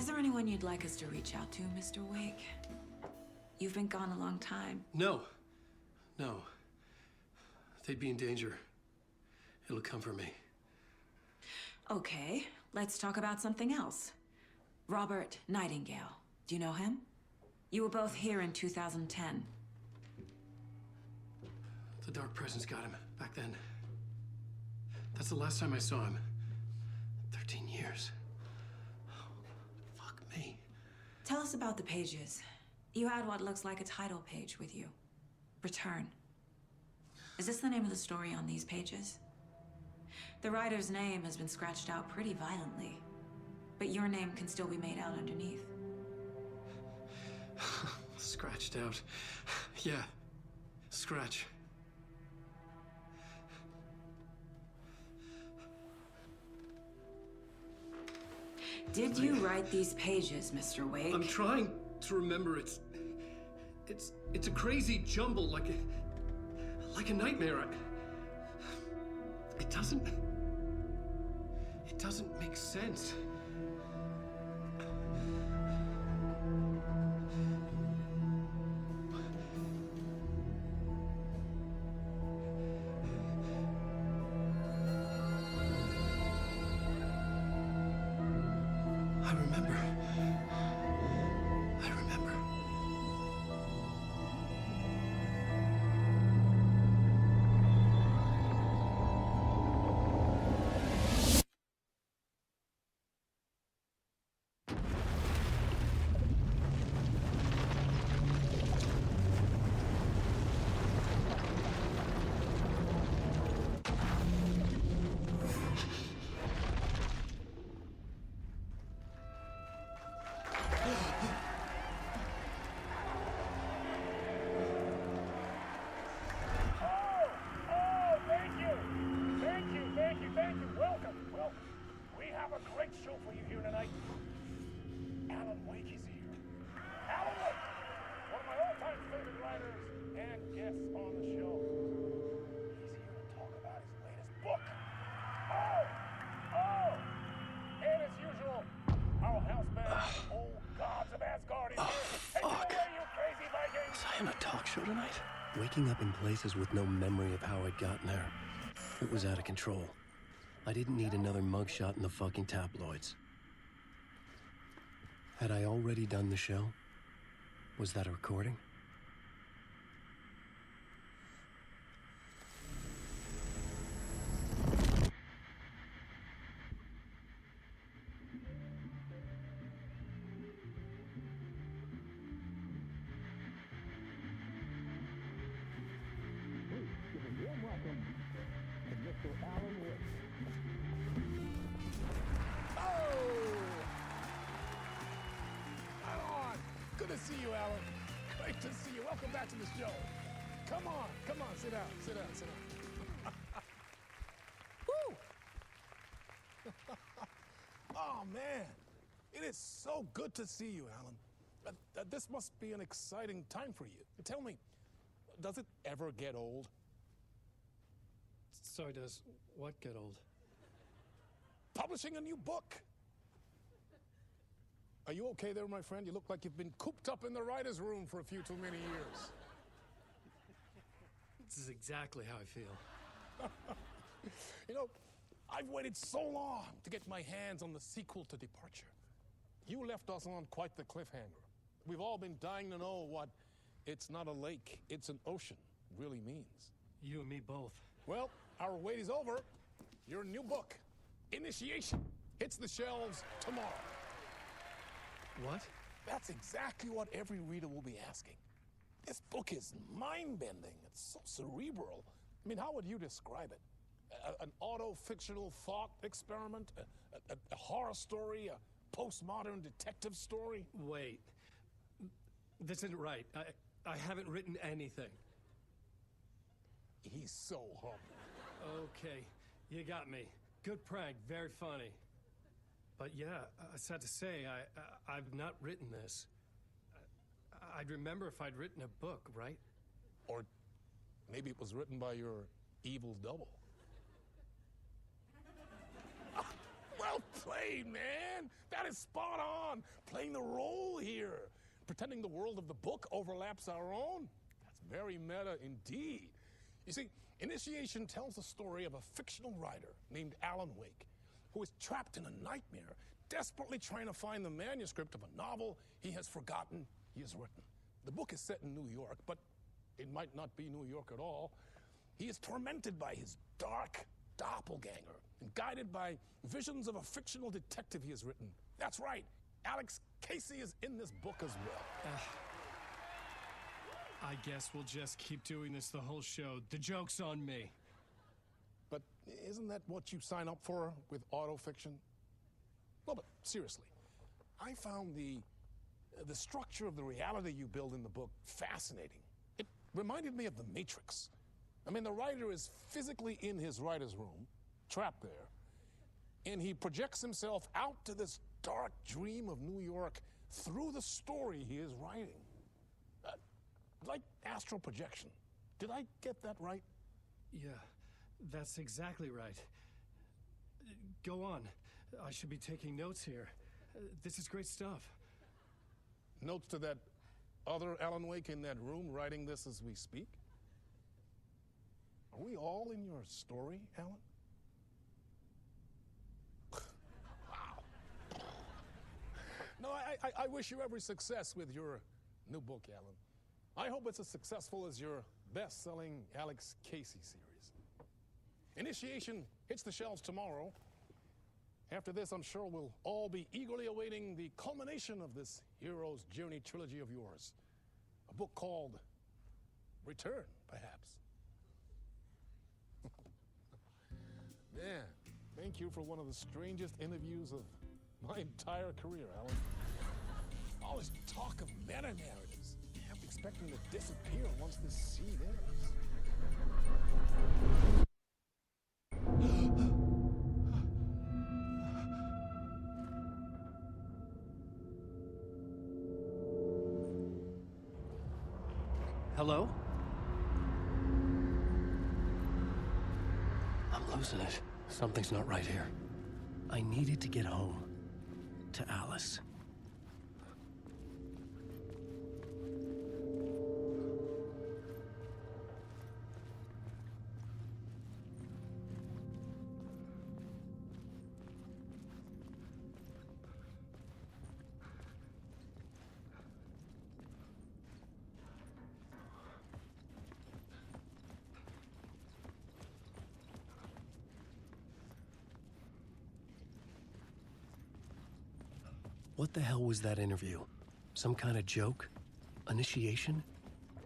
there anyone you'd like us to reach out to, Mr. Wake? You've been gone a long time. No. No. They'd be in danger. It'll come for me. Okay, let's talk about something else. Robert Nightingale. Do you know him? You were both here in 2010. The Dark Presence got him back then. That's the last time I saw him. 13 years. Oh, fuck me. Tell us about the pages. You had what looks like a title page with you. Return. Is this the name of the story on these pages? The writer's name has been scratched out pretty violently, but your name can still be made out underneath. Scratched out. Yeah. Scratch. Did you write these pages, Mr. Wake? I'm trying to remember. It's a crazy jumble, like a nightmare. It doesn't make sense. I remember. Tonight. Waking up in places with no memory of how I'd gotten there. It was out of control. I didn't need another mugshot in the fucking tabloids. Had I already done the show? Was that a recording? Good to see you, Alan. Great to see you. Welcome back to the show. Come on, sit down. Woo! Oh, man. It is so good to see you, Alan. This must be an exciting time for you. Tell me, does it ever get old? Sorry, does what get old? Publishing a new book. Are you okay there, my friend? You look like you've been cooped up in the writer's room for a few too many years. This is exactly how I feel. You know, I've waited so long to get my hands on the sequel to Departure. You left us on quite the cliffhanger. We've all been dying to know what "it's not a lake, it's an ocean" really means. You and me both. Well, our wait is over. Your new book, Initiation, hits the shelves tomorrow. What? That's exactly what every reader will be asking. This book is mind-bending. It's so cerebral. I mean, how would you describe it? An auto-fictional thought experiment? A horror story? A postmodern detective story? Wait. This isn't right. I haven't written anything. He's so humble. Okay, you got me. Good prank, very funny. But yeah, sad to say, I've not written this. I'd remember if I'd written a book, right? Or maybe it was written by your evil double. Well played, man. That is spot on. Playing the role here. Pretending the world of the book overlaps our own. That's very meta indeed. You see, Initiation tells the story of a fictional writer named Alan Wake, who is trapped in a nightmare, desperately trying to find the manuscript of a novel he has forgotten he has written. The book is set in New York, but it might not be New York at all. He is tormented by his dark doppelganger and guided by visions of a fictional detective he has written. That's right, Alex Casey is in this book as well. I guess we'll just keep doing this the whole show. The joke's on me. But isn't that what you sign up for with autofiction? No, but seriously, I found the structure of the reality you build in the book fascinating. It reminded me of The Matrix. I mean, the writer is physically in his writer's room, trapped there, and he projects himself out to this dark dream of New York through the story he is writing. Like astral projection. Did I get that right? Yeah, that's exactly right. Go on. I should be taking notes here. This is great stuff. Notes to that other Alan Wake in that room writing this as we speak? Are we all in your story, Alan? Wow. No, I wish you every success with your new book, Alan. I hope it's as successful as your best-selling Alex Casey series. Initiation hits the shelves tomorrow. After this, I'm sure we'll all be eagerly awaiting the culmination of this hero's journey trilogy of yours. A book called Return, perhaps. Man, thank you for one of the strangest interviews of my entire career, Alan. All this talk of meta-narratives. I'm expecting to disappear once this seed ends. Hello? I'm losing it. Something's not right here. I needed to get home. To Alice. What the hell was that interview? Some kind of joke? Initiation?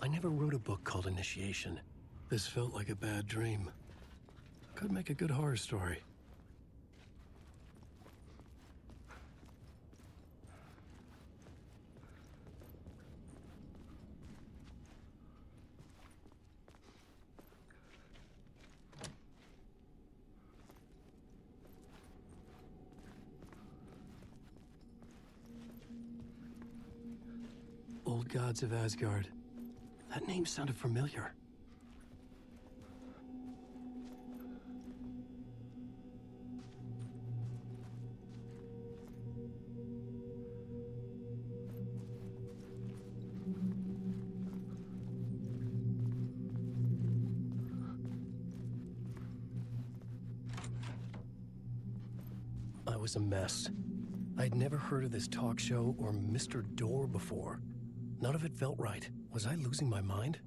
I never wrote a book called Initiation. This felt like a bad dream. Could make a good horror story. Old Gods of Asgard. That name sounded familiar. I was a mess. I'd never heard of this talk show or Mr. Door before. None of it felt right. Was I losing my mind?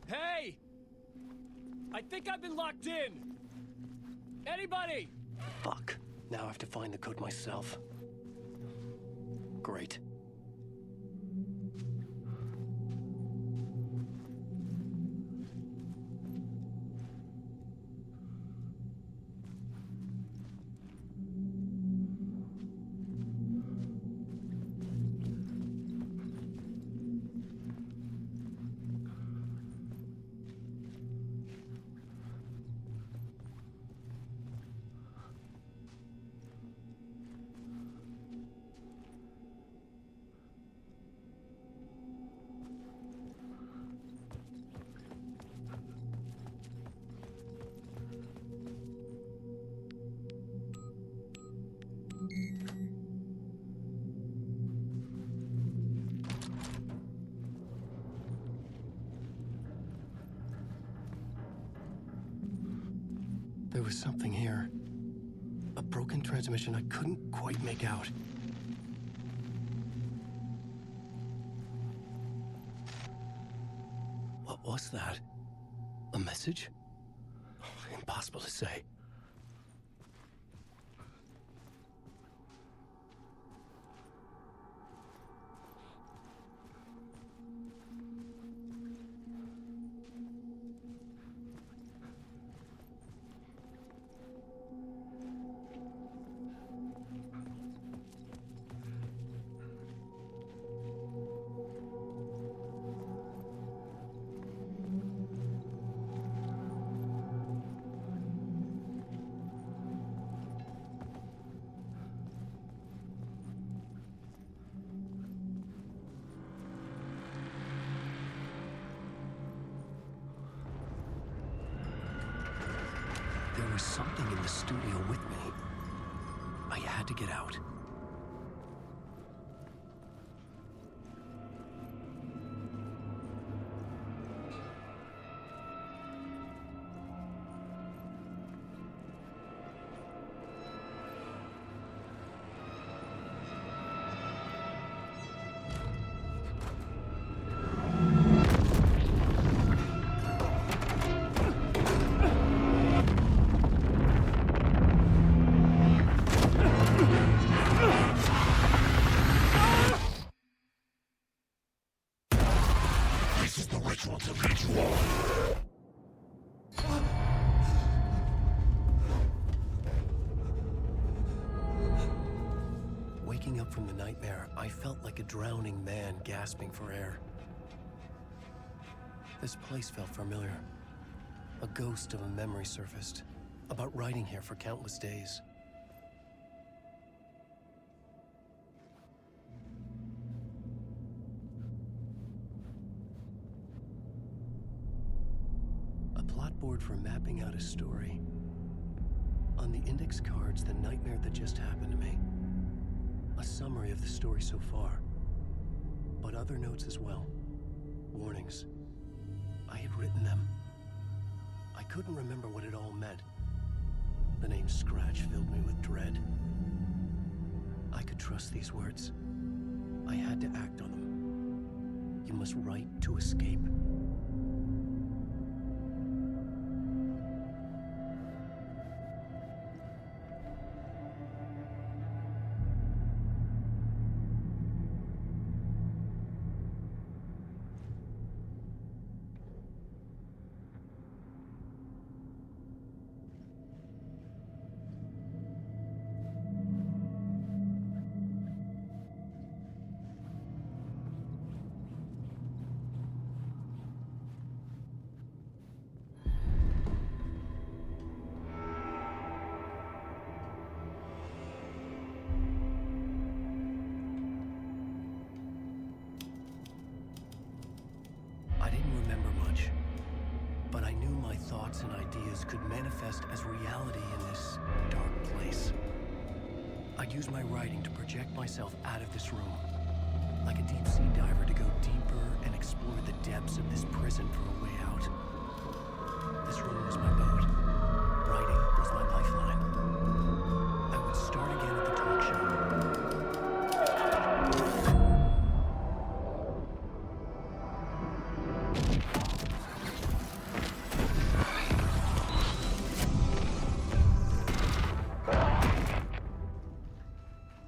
Hey! I think I've been locked in! Anybody? Fuck. Now I have to find the code myself. Great. There was something here. A broken transmission I couldn't quite make out. What was that? A message? Impossible to say. There was something in the studio with me. I had to get out. Waking up from the nightmare, I felt like a drowning man gasping for air. This place felt familiar. A ghost of a memory surfaced, about riding here for countless days. A plot board for mapping out a story. On the index cards, the nightmare that just happened to me. A summary of the story so far, but other notes as well. Warnings. I had written them. I couldn't remember what it all meant. The name Scratch filled me with dread. I could trust these words. I had to act on them. You must write to escape. Thoughts and ideas could manifest as reality in this dark place. I'd use my writing to project myself out of this room, like a deep-sea diver to go deeper and explore the depths of this prison for a way out. This room was my boat.